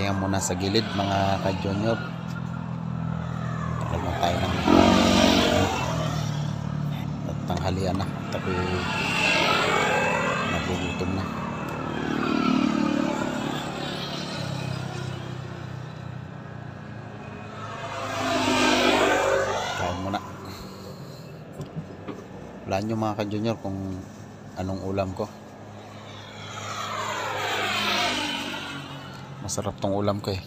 Pahinga muna sa gilid mga ka-junior. Talagang tayo ng tanghalian na. Tapi nagugutom na. Kain muna. Wala nyo mga ka-junior kung anong ulam ko. Masarap tong ulam ko eh.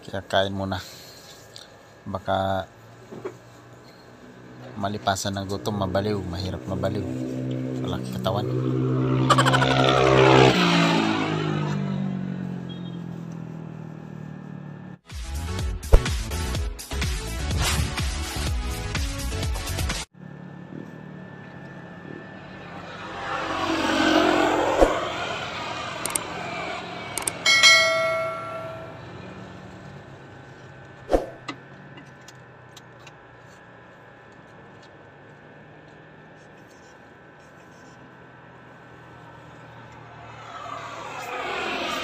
Kaya kain muna. Baka malipasan ng gutom, mabaliw. Mahirap mabaliw. Malaki katawan.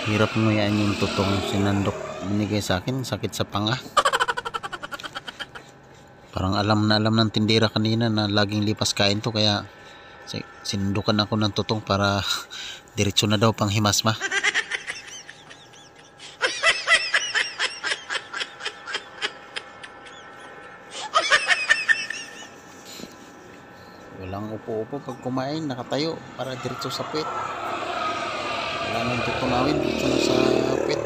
Hirap nguyain yung tutong sinandok binigay sa akin. Sakit sa panga. Parang alam na alam ng tindera kanina na laging lipas kain to. Kaya sinundukan ako ng tutong para diretso na daw pang himasma. Walang upo-upo pag kumain. Nakatayo para diretso sa puwet. Wala nang tutunawin dito sa pit.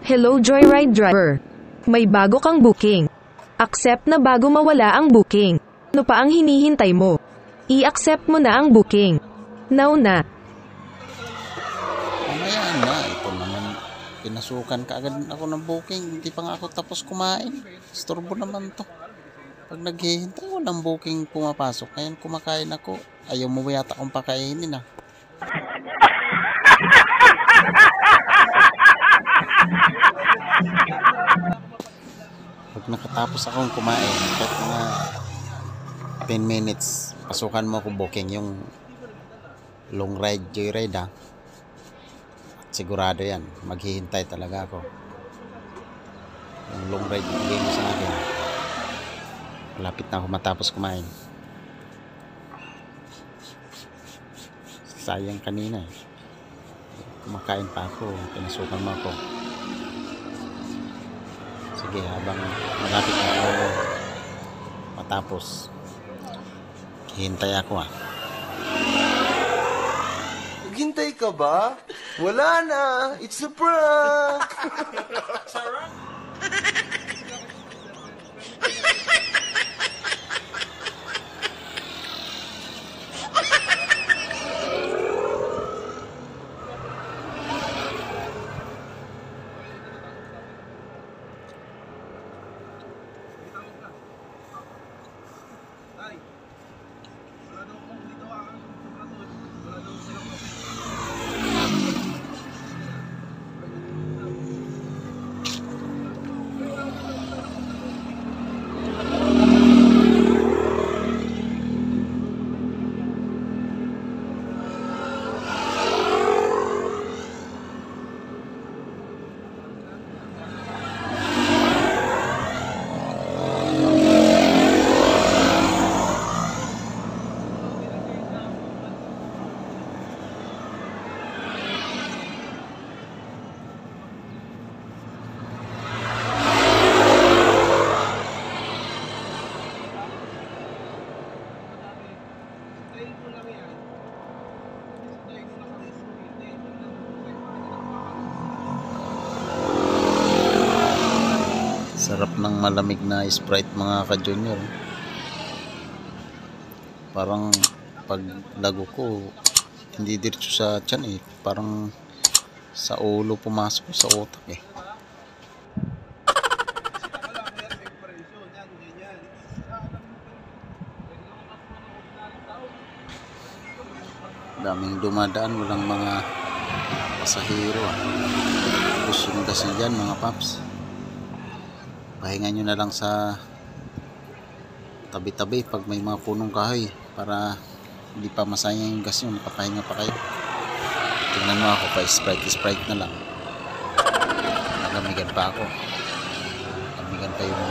Hello Joyride driver. May bago kang booking. Accept na bago mawala ang booking. Ano pa ang hinihintay mo? I-accept mo na ang booking. Now na. Mamaya na. Ito naman. Pinasukan ka agad ako ng booking. Hindi pa nga ako tapos kumain. Storbo naman to. Pag naghihintay, walang booking pumapasok. Ngayon kumakain ako. Ayaw mo yata akong pakainin ah. Pag nakatapos akong kumain, kahit mga 10 minutes, pasukan mo ako booking yung long ride, joyride ha. Sigurado yan, maghihintay talaga ako. Yung long ride bigay mo sa akin. Malapit na ako matapos kumain. Sayang kanina eh. Kumakain pa ako, pinasukan mo ako. Sige, habang malapit na ako matapos, hintay ako ah. Naghintay ka ba? Wala na! It's a prank! Sarap ng malamig na Sprite mga ka-junior. Parang pag lago ko hindi diretso sa tiyan eh. Parang sa ulo pumasok sa utak eh. Daming dumadaan, walang mga pasahero ah. Bus yung kasi dyan mga paps. Pahinga nyo na lang sa tabi-tabi pag may mga punong kahoy para Hindi pa masayang yung gas nyo, makapahinga pa kayo. Tingnan mo ako pa, Sprite na lang. Nagamigan pa ako. Nagamigan pa yung